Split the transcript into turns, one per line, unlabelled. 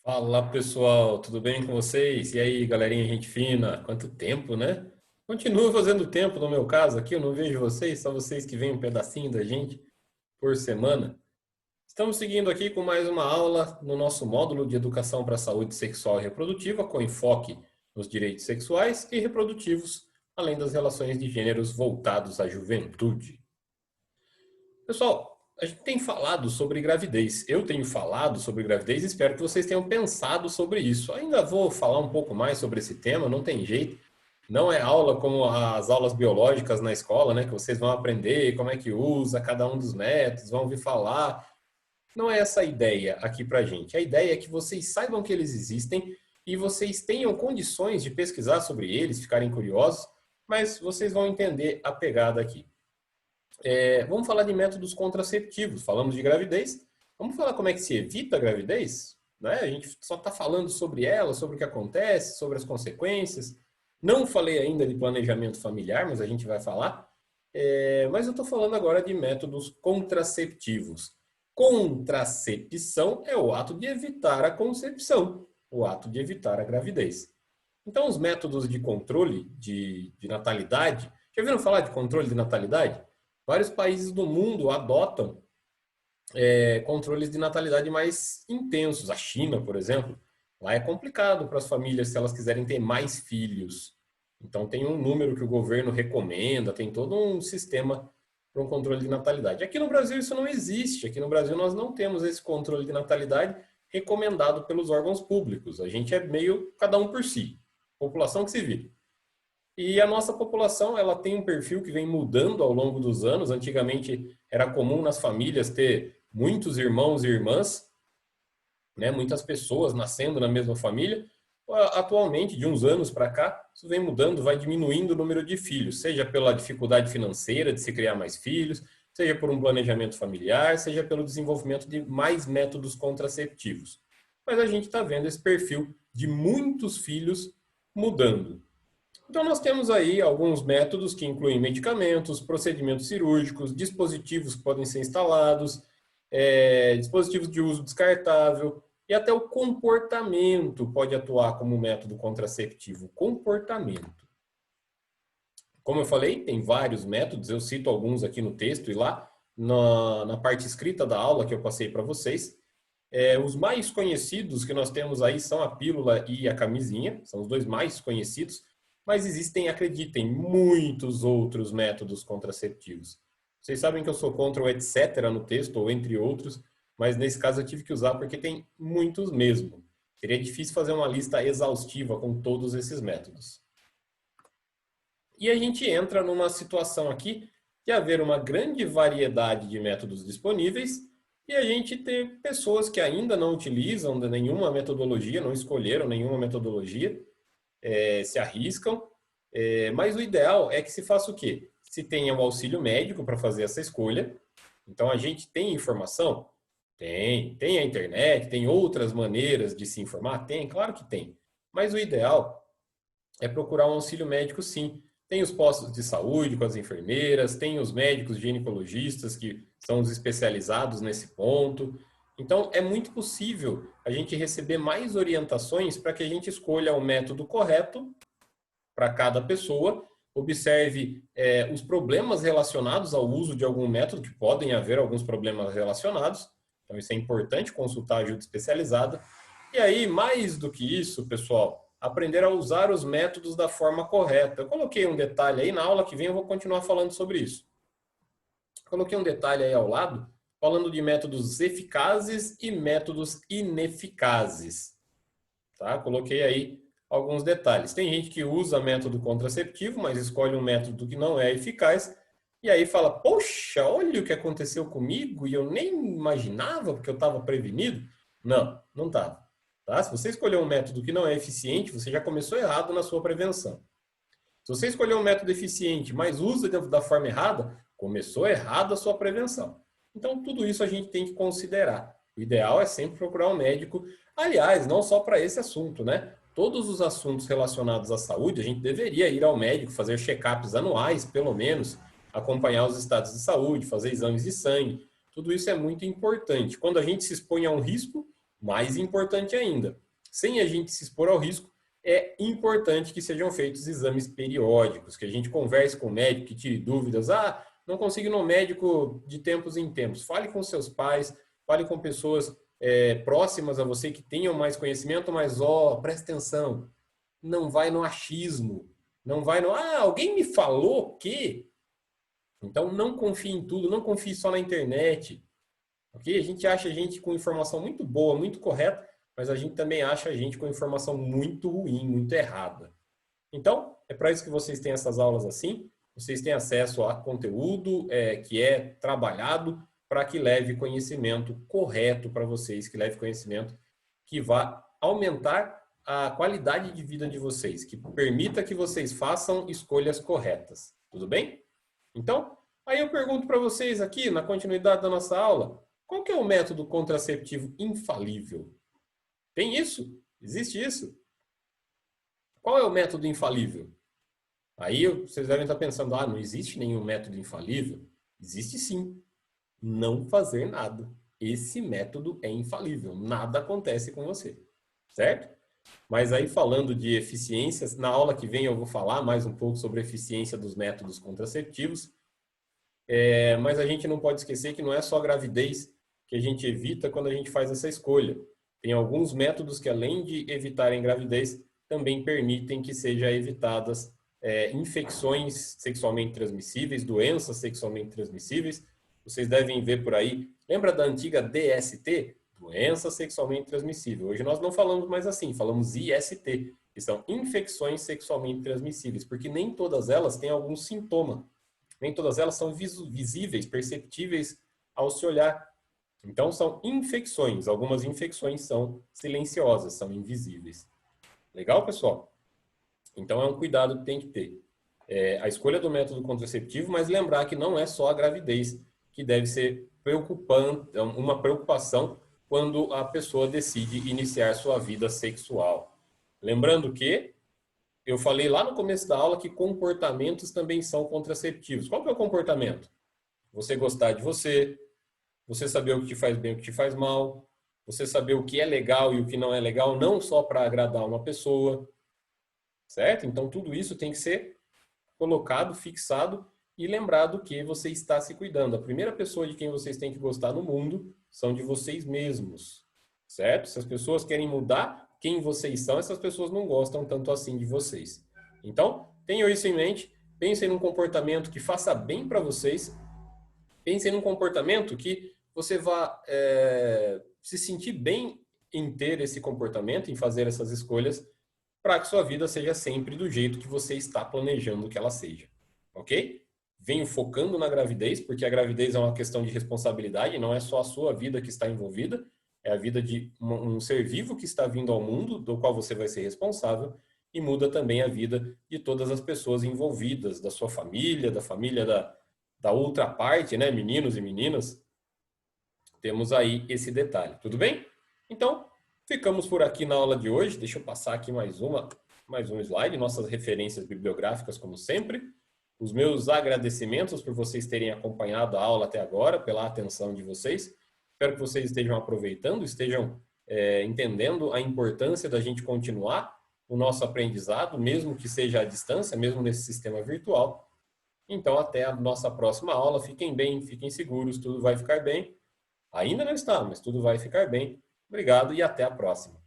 Fala pessoal, tudo bem com vocês? E aí, galerinha, gente fina? Quanto tempo, né? Continuo fazendo tempo no meu caso aqui, eu não vejo vocês, só vocês que veem um pedacinho da gente por semana. Estamos seguindo aqui com mais uma aula no nosso módulo de Educação para a Saúde Sexual e Reprodutiva, com enfoque nos direitos sexuais e reprodutivos, além das relações de gêneros voltados à juventude. Pessoal, a gente tem falado sobre gravidez. Eu tenho falado sobre gravidez e espero que vocês tenham pensado sobre isso. Ainda vou falar um pouco mais sobre esse tema, não tem jeito. Não é aula como as aulas biológicas na escola, né? Que vocês vão aprender como é que usa cada um dos métodos, vão ouvir falar. Não é essa a ideia aqui pra gente. A ideia é que vocês saibam que eles existem e vocês tenham condições de pesquisar sobre eles, ficarem curiosos, mas vocês vão entender a pegada aqui. Vamos falar de métodos contraceptivos. Falamos de gravidez. Vamos falar como é que se evita a gravidez? Né? A gente só está falando sobre ela, sobre o que acontece, sobre as consequências. Não falei ainda de planejamento familiar, mas a gente vai falar. Mas eu estou falando agora de métodos contraceptivos. Contracepção é o ato de evitar a concepção, o ato de evitar a gravidez. Então, os métodos de controle de natalidade. Já ouviram falar de controle de natalidade? Vários países do mundo adotam controles de natalidade mais intensos. A China, por exemplo, lá é complicado para as famílias se elas quiserem ter mais filhos. Então tem um número que o governo recomenda, tem todo um sistema para um controle de natalidade. Aqui no Brasil isso não existe. Aqui no Brasil nós não temos esse controle de natalidade recomendado pelos órgãos públicos. A gente é meio cada um por si. População que se vire. E a nossa população, ela tem um perfil que vem mudando ao longo dos anos. Antigamente era comum nas famílias ter muitos irmãos e irmãs, né? Muitas pessoas nascendo na mesma família. Atualmente, de uns anos para cá, isso vem mudando, vai diminuindo o número de filhos, seja pela dificuldade financeira de se criar mais filhos, seja por um planejamento familiar, seja pelo desenvolvimento de mais métodos contraceptivos. Mas a gente está vendo esse perfil de muitos filhos mudando. Então, nós temos aí alguns métodos que incluem medicamentos, procedimentos cirúrgicos, dispositivos que podem ser instalados, dispositivos de uso descartável e até o comportamento pode atuar como método contraceptivo. Comportamento. Como eu falei, tem vários métodos, eu cito alguns aqui no texto e lá na parte escrita da aula que eu passei para vocês. Os mais conhecidos que nós temos aí são a pílula e a camisinha, são os dois mais conhecidos. Mas existem, acreditem, muitos outros métodos contraceptivos. Vocês sabem que eu sou contra o etc. no texto, ou entre outros, mas nesse caso eu tive que usar porque tem muitos mesmo. Seria difícil fazer uma lista exaustiva com todos esses métodos. E a gente entra numa situação aqui de haver uma grande variedade de métodos disponíveis e a gente ter pessoas que ainda não utilizam nenhuma metodologia, não escolheram nenhuma metodologia, se arriscam, mas o ideal é que se faça o quê? Se tenha o auxílio médico para fazer essa escolha. Então, a gente tem informação? Tem a internet, tem outras maneiras de se informar? Tem, claro que tem. Mas o ideal é procurar um auxílio médico, sim. Tem os postos de saúde com as enfermeiras, tem os médicos ginecologistas que são os especializados nesse ponto. Então, é muito possível a gente receber mais orientações para que a gente escolha o método correto para cada pessoa, observe os problemas relacionados ao uso de algum método, que podem haver alguns problemas relacionados. Então, isso é importante, consultar ajuda especializada. E aí, mais do que isso, pessoal, aprender a usar os métodos da forma correta. Eu coloquei um detalhe aí, na aula que vem eu vou continuar falando sobre isso. Coloquei um detalhe aí ao lado, falando de métodos eficazes e métodos ineficazes. Tá? Coloquei aí alguns detalhes. Tem gente que usa método contraceptivo, mas escolhe um método que não é eficaz, e aí fala, poxa, olha o que aconteceu comigo, e eu nem imaginava, porque eu estava prevenido. Não, não estava. Tá? Se você escolher um método que não é eficiente, você já começou errado na sua prevenção. Se você escolher um método eficiente, mas usa da forma errada, começou errado a sua prevenção. Então, tudo isso a gente tem que considerar. O ideal é sempre procurar um médico. Aliás, não só para esse assunto, né? Todos os assuntos relacionados à saúde, a gente deveria ir ao médico, fazer check-ups anuais, pelo menos, acompanhar os estados de saúde, fazer exames de sangue. Tudo isso é muito importante. Quando a gente se expõe a um risco, mais importante ainda, sem a gente se expor ao risco, é importante que sejam feitos exames periódicos, que a gente converse com o médico, que tire dúvidas. Ah, não consigo ir no médico de tempos em tempos. Fale com seus pais, fale com pessoas próximas a você que tenham mais conhecimento, mas presta atenção, não vai no achismo, não vai no, alguém me falou que... Então, não confie em tudo, não confie só na internet. Ok? A gente acha a gente com informação muito boa, muito correta, mas a gente também acha a gente com informação muito ruim, muito errada. Então, é para isso que vocês têm essas aulas assim, vocês têm acesso a conteúdo que é trabalhado para que leve conhecimento correto para vocês, que leve conhecimento que vá aumentar a qualidade de vida de vocês, que permita que vocês façam escolhas corretas. Tudo bem? Então, aí eu pergunto para vocês aqui, na continuidade da nossa aula, qual que é o método contraceptivo infalível? Tem isso? Existe isso? Qual é o método infalível? Aí vocês devem estar pensando, não existe nenhum método infalível. Existe sim. Não fazer nada. Esse método é infalível. Nada acontece com você. Certo? Mas aí falando de eficiências, na aula que vem eu vou falar mais um pouco sobre a eficiência dos métodos contraceptivos. Mas a gente não pode esquecer que não é só a gravidez que a gente evita quando a gente faz essa escolha. Tem alguns métodos que, além de evitarem gravidez, também permitem que sejam evitadas infecções sexualmente transmissíveis, doenças sexualmente transmissíveis. Vocês devem ver por aí. Lembra da antiga DST? Doença sexualmente transmissível. Hoje nós não falamos mais assim, falamos IST, que são infecções sexualmente transmissíveis, porque nem todas elas têm algum sintoma. Nem todas elas são visíveis, perceptíveis ao se olhar. Então, são infecções. Algumas infecções são silenciosas, são invisíveis. Legal, pessoal? Então, é um cuidado que tem que ter. A escolha do método contraceptivo, mas lembrar que não é só a gravidez que deve ser preocupante, uma preocupação quando a pessoa decide iniciar sua vida sexual. Lembrando que eu falei lá no começo da aula que comportamentos também são contraceptivos. Qual que é o comportamento? Você gostar de você saber o que te faz bem e o que te faz mal, você saber o que é legal e o que não é legal, não só para agradar uma pessoa, certo? Então, tudo isso tem que ser colocado, fixado e lembrado que você está se cuidando. A primeira pessoa de quem vocês têm que gostar no mundo são de vocês mesmos, certo? Se as pessoas querem mudar quem vocês são, essas pessoas não gostam tanto assim de vocês. Então, tenham isso em mente, pensem num comportamento que faça bem para vocês, pensem num comportamento que você vá se sentir bem em ter esse comportamento, em fazer essas escolhas, para que sua vida seja sempre do jeito que você está planejando que ela seja. Ok? Venho focando na gravidez, porque a gravidez é uma questão de responsabilidade, não é só a sua vida que está envolvida, é a vida de um ser vivo que está vindo ao mundo, do qual você vai ser responsável, e muda também a vida de todas as pessoas envolvidas, da sua família, da família da outra parte, né? Meninos e meninas. Temos aí esse detalhe, tudo bem? Então, ficamos por aqui na aula de hoje. Deixa eu passar aqui mais um slide, nossas referências bibliográficas, como sempre. Os meus agradecimentos por vocês terem acompanhado a aula até agora, pela atenção de vocês. Espero que vocês estejam aproveitando, estejam entendendo a importância da gente continuar o nosso aprendizado, mesmo que seja à distância, mesmo nesse sistema virtual. Então, até a nossa próxima aula. Fiquem bem, fiquem seguros, tudo vai ficar bem. Ainda não está, mas tudo vai ficar bem. Obrigado e até a próxima.